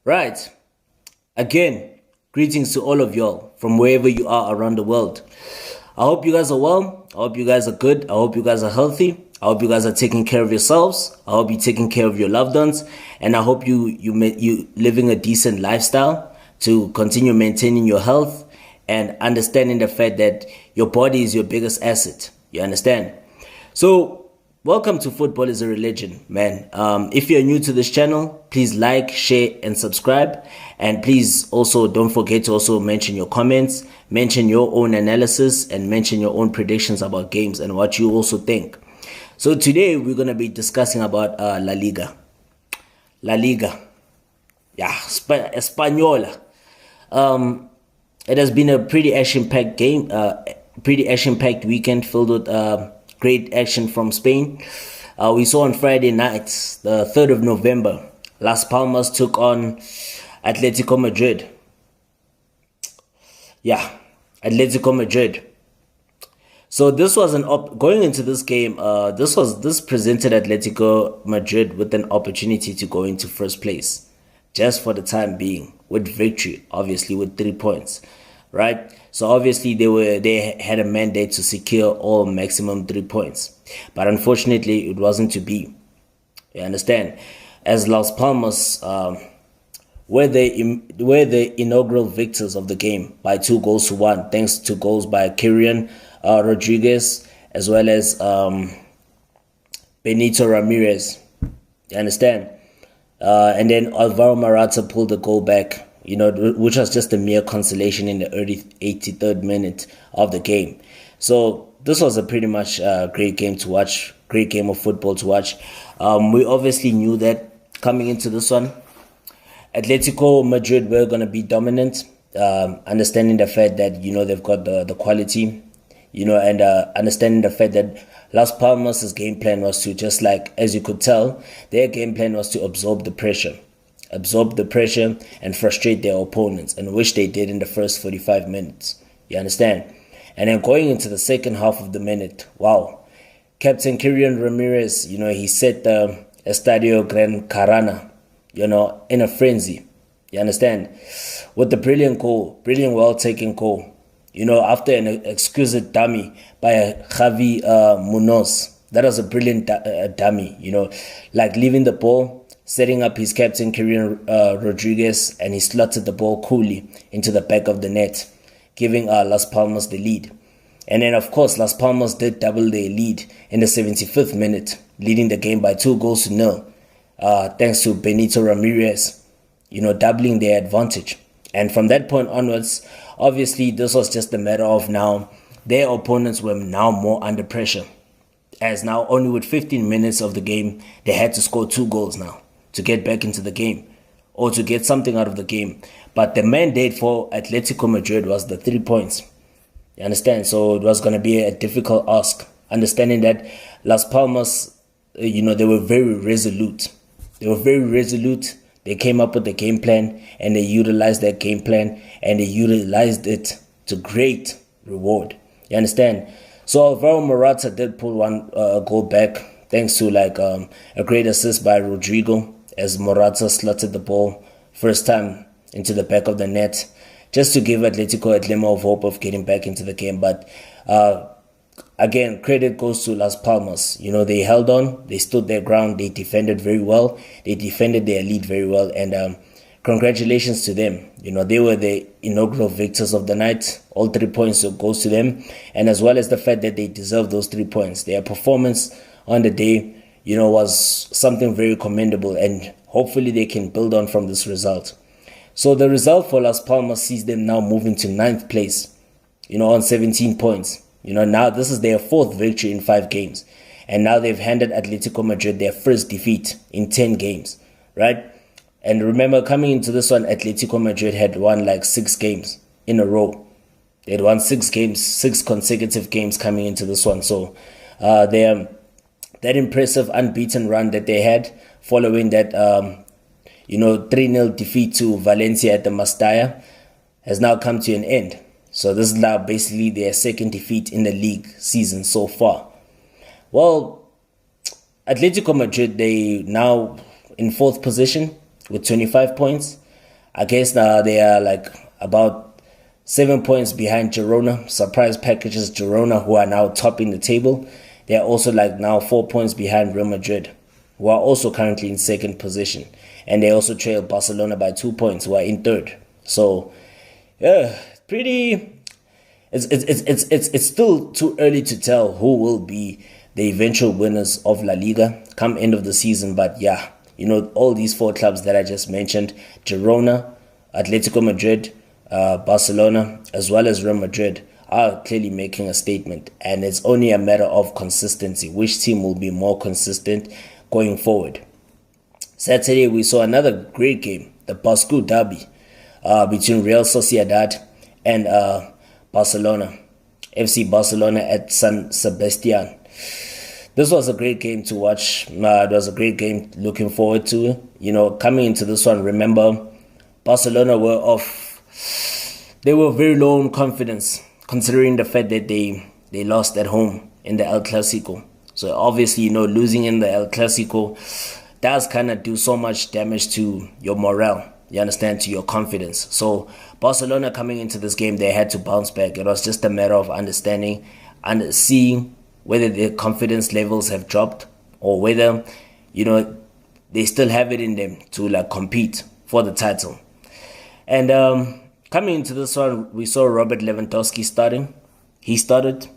Right. Again, greetings to all of y'all from wherever you are around the world. I hope you guys are well. I hope you guys are good. I hope you guys are healthy. I hope you guys are taking care of yourselves. I hope you're taking care of your loved ones, and I hope you living a decent lifestyle to continue maintaining your health and understanding the fact that your body is your biggest asset. You understand? So welcome to Football is a Religion, man. If you're new to this channel, please like, share, and subscribe. And please also don't forget to also mention your comments, mention your own analysis, and mention your own predictions about games and what you also think. So today we're going to be discussing about La Liga. La Liga. Yeah, Española. It has been a pretty action-packed game, pretty action-packed weekend filled with great action from Spain. We saw on Friday night, the 3rd of November, Las Palmas took on Atletico Madrid. Yeah, Atletico Madrid. So this was going into this game. This presented Atletico Madrid with an opportunity to go into first place, just for the time being, with victory, obviously with 3 points, right? So obviously they had a mandate to secure all maximum 3 points, but unfortunately it wasn't to be. You understand? As Las Palmas were the inaugural victors of the game by 2-1, thanks to goals by Kyrian Rodriguez as well as Benito Ramirez. You understand? And then Alvaro Morata pulled the goal back, which was just a mere consolation in the early 83rd minute of the game. So this was a pretty much great game to watch, great game of football to watch. We obviously knew that coming into this one, Atletico Madrid were going to be dominant, understanding the fact that, they've got the quality, and understanding the fact that Las Palmas' game plan was to, just like, as you could tell, their game plan was to absorb the pressure and frustrate their opponents, and which they did in the first 45 minutes. You understand? And then going into the second half of the minute, wow, Captain Kyrian Ramirez, he set the Estadio Gran Carana, in a frenzy. You understand? With the brilliant well-taken goal. After an exquisite dummy by Javi Munoz. That was a brilliant dummy, like leaving the ball, setting up his captain, Kyrian Rodriguez, and he slotted the ball coolly into the back of the net, giving Las Palmas the lead. And then, of course, Las Palmas did double their lead in the 75th minute, leading the game by 2-0, thanks to Benito Ramirez, doubling their advantage. And from that point onwards, obviously, this was just a matter of now their opponents were now more under pressure, as now only with 15 minutes of the game, they had to score 2 goals now to get back into the game or to get something out of the game. But the mandate for Atletico Madrid was the 3 points. You understand? So it was going to be a difficult ask, understanding that Las Palmas, they were very resolute. They came up with a game plan, and they utilized that game plan, and they utilized it to great reward. You understand? So Alvaro Morata did pull one goal back, thanks to a great assist by Rodrigo, as Morata slotted the ball first time into the back of the net, just to give Atletico a glimmer of hope of getting back into the game. But again, credit goes to Las Palmas. They held on, they stood their ground, they defended very well, they defended their lead very well, and congratulations to them. They were the inaugural victors of the night. All 3 points goes to them, and as well as the fact that they deserve those 3 points. Their performance on the day, was something very commendable, and hopefully they can build on from this result. So the result for Las Palmas sees them now moving to 9th place, on 17 points. Now this is their 4th victory in 5 games. And now they've handed Atletico Madrid their first defeat in 10 games, right? And remember, coming into this one, Atletico Madrid had won 6 games in a row. They had won 6 games, 6 consecutive games coming into this one. So that impressive unbeaten run that they had following that 3-0 defeat to Valencia at the Mestalla has now come to an end. So this is now basically their 2nd defeat in the league season so far. Well, Atletico Madrid, they now in 4th position with 25 points. I guess they are like about 7 points behind Girona. Surprise packages Girona, who are now topping the table. They are also like now 4 points behind Real Madrid, who are also currently in second position. And they also trail Barcelona by 2 points, who are in third. So, yeah, pretty. It's still too early to tell who will be the eventual winners of La Liga come end of the season. But yeah, all these four clubs that I just mentioned, Girona, Atletico Madrid, Barcelona, as well as Real Madrid, are clearly making a statement. And it's only a matter of consistency. Which team will be more consistent going forward? Saturday, we saw another great game, the Basque Derby, between Real Sociedad and Barcelona, FC Barcelona at San Sebastian. This was a great game to watch. It was a great game looking forward to. Coming into this one, remember, Barcelona they were very low in confidence, considering the fact that they lost at home in the El Clasico. So obviously, losing in the El Clasico does kind of do so much damage to your morale. You understand, to your confidence. So Barcelona coming into this game, they had to bounce back. It was just a matter of understanding and seeing whether their confidence levels have dropped or whether, they still have it in them to like compete for the title. And coming into this one, we saw Robert Lewandowski starting. He started.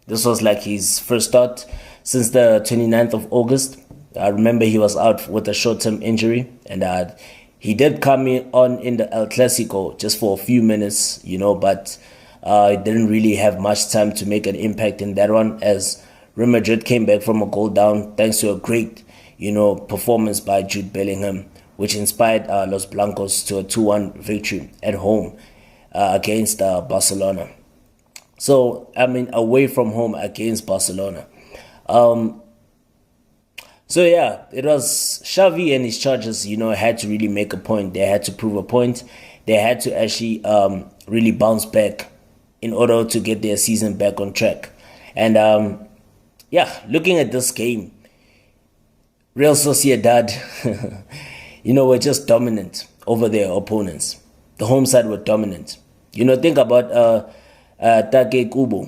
This was like his first start since the 29th of August. I remember he was out with a short-term injury, and he did come in the El Clasico just for a few minutes, but he didn't really have much time to make an impact in that one, as Real Madrid came back from a goal down thanks to a great, performance by Jude Bellingham, which inspired Los Blancos to a 2-1 victory at home against Barcelona. So, away from home against Barcelona. So yeah, it was Xavi and his Chargers, had to really make a point. They had to prove a point. They had to actually really bounce back in order to get their season back on track. And looking at this game, Real Sociedad, were just dominant over their opponents. The home side were dominant. Think about Take Kubo,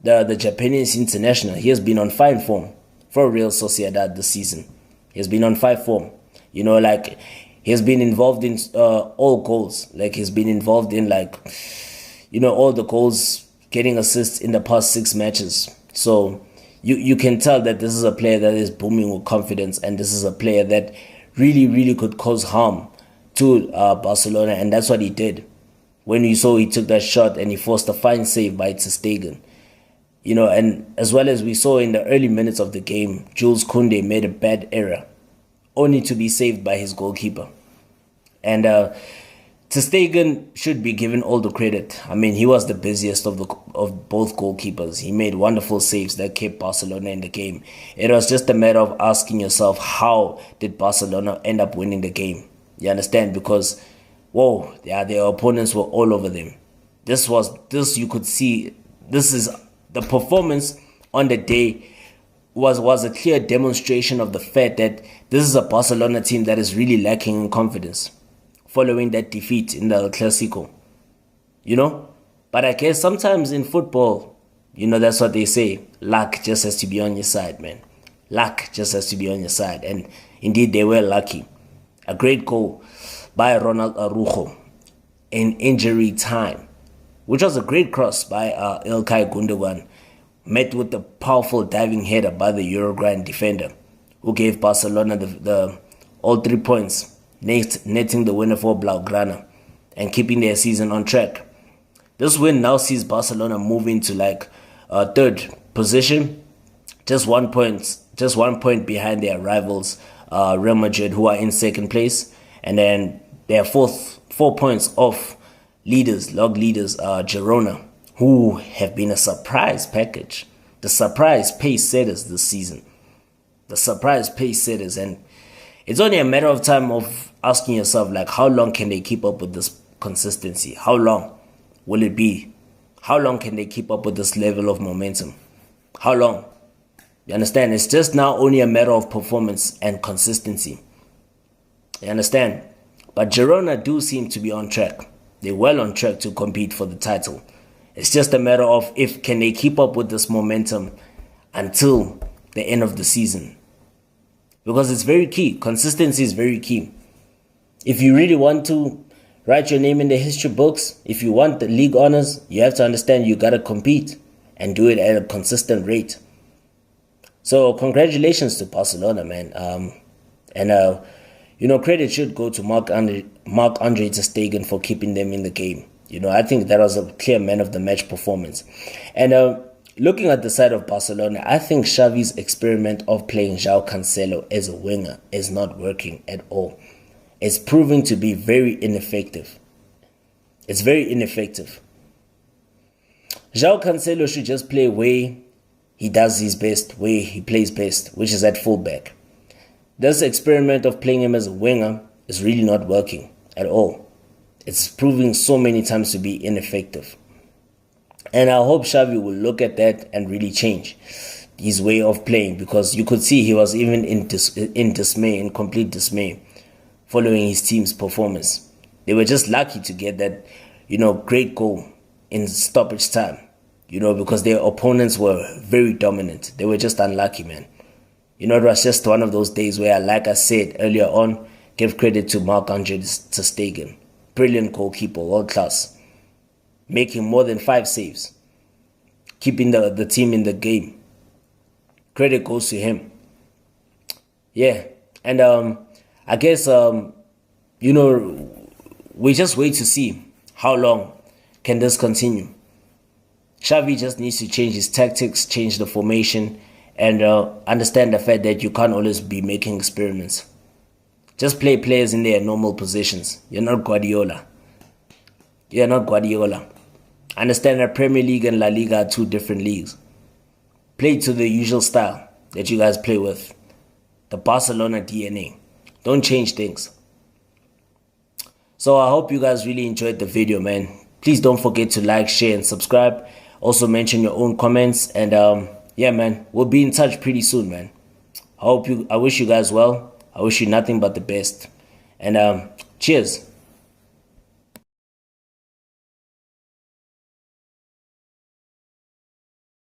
the Japanese international. He has been on fine form for Real Sociedad this season. He has been on fine form. He has been involved in all goals. Like, he's been involved in all the goals, getting assists in the past 6 matches. So you can tell that this is a player that is booming with confidence, and this is a player that really, really could cause harm to Barcelona, and that's what he did. When you saw he took that shot and he forced a fine save by Ter Stegen. And as well as we saw in the early minutes of the game, Jules Koundé made a bad error, only to be saved by his goalkeeper. And Ter Stegen should be given all the credit. He was the busiest of both goalkeepers. He made wonderful saves that kept Barcelona in the game. It was just a matter of asking yourself, how did Barcelona end up winning the game? You understand? Because, their opponents were all over them. You could see, the performance on the day was a clear demonstration of the fact that this is a Barcelona team that is really lacking in confidence following that defeat in the El Clasico. But I guess sometimes in football, that's what they say. Luck just has to be on your side, man. Luck just has to be on your side. And indeed, they were lucky. A great goal by Ronald Araujo in injury time, which was a great cross by Ilkay Gundogan, met with the powerful diving header by the Uruguayan defender, who gave Barcelona the all 3 points, netting the winner for Blaugrana and keeping their season on track. This win now sees Barcelona move into third position, just 1 point behind their rivals, Real Madrid, who are in second place, and then they are 4 points off log leaders, Girona, who have been a surprise package. The surprise pace setters this season. The surprise pace setters. And it's only a matter of time of asking yourself, how long can they keep up with this consistency? How long will it be? How long can they keep up with this level of momentum? How long? You understand? It's just now only a matter of performance and consistency. You understand? But Girona do seem to be on track. They're well on track to compete for the title. It's just a matter of if can they keep up with this momentum until the end of the season. Because it's very key. Consistency is very key. If you really want to write your name in the history books, if you want the league honors, you have to understand you got to compete and do it at a consistent rate. So congratulations to Barcelona, man. Credit should go to Marc-Andre ter Stegen for keeping them in the game. I think that was a clear man of the match performance. And looking at the side of Barcelona, I think Xavi's experiment of playing João Cancelo as a winger is not working at all. It's proving to be very ineffective. It's very ineffective. João Cancelo should just play where he does his best, where he plays best, which is at fullback. This experiment of playing him as a winger is really not working at all. It's proving so many times to be ineffective. And I hope Xavi will look at that and really change his way of playing, because you could see he was even in complete dismay following his team's performance. They were just lucky to get that, great goal in stoppage time, because their opponents were very dominant. They were just unlucky, man. It was just one of those days where, like I said earlier on, give credit to Marc-Andre ter Stegen. Brilliant goalkeeper, world class. Making more than 5 saves. Keeping the team in the game. Credit goes to him. Yeah. And I guess, we just wait to see how long can this continue. Xavi just needs to change his tactics, change the formation, and understand the fact that you can't always be making experiments. Just play players in their normal positions. You're not Guardiola. Understand that Premier League and La Liga are 2 different leagues. Play to the usual style that you guys play with. The Barcelona DNA. Don't change things. So I hope you guys really enjoyed the video, man. Please don't forget to like, share, and subscribe. Also mention your own comments. And yeah, man, we'll be in touch pretty soon, man. I wish you guys well. I wish you nothing but the best. And cheers.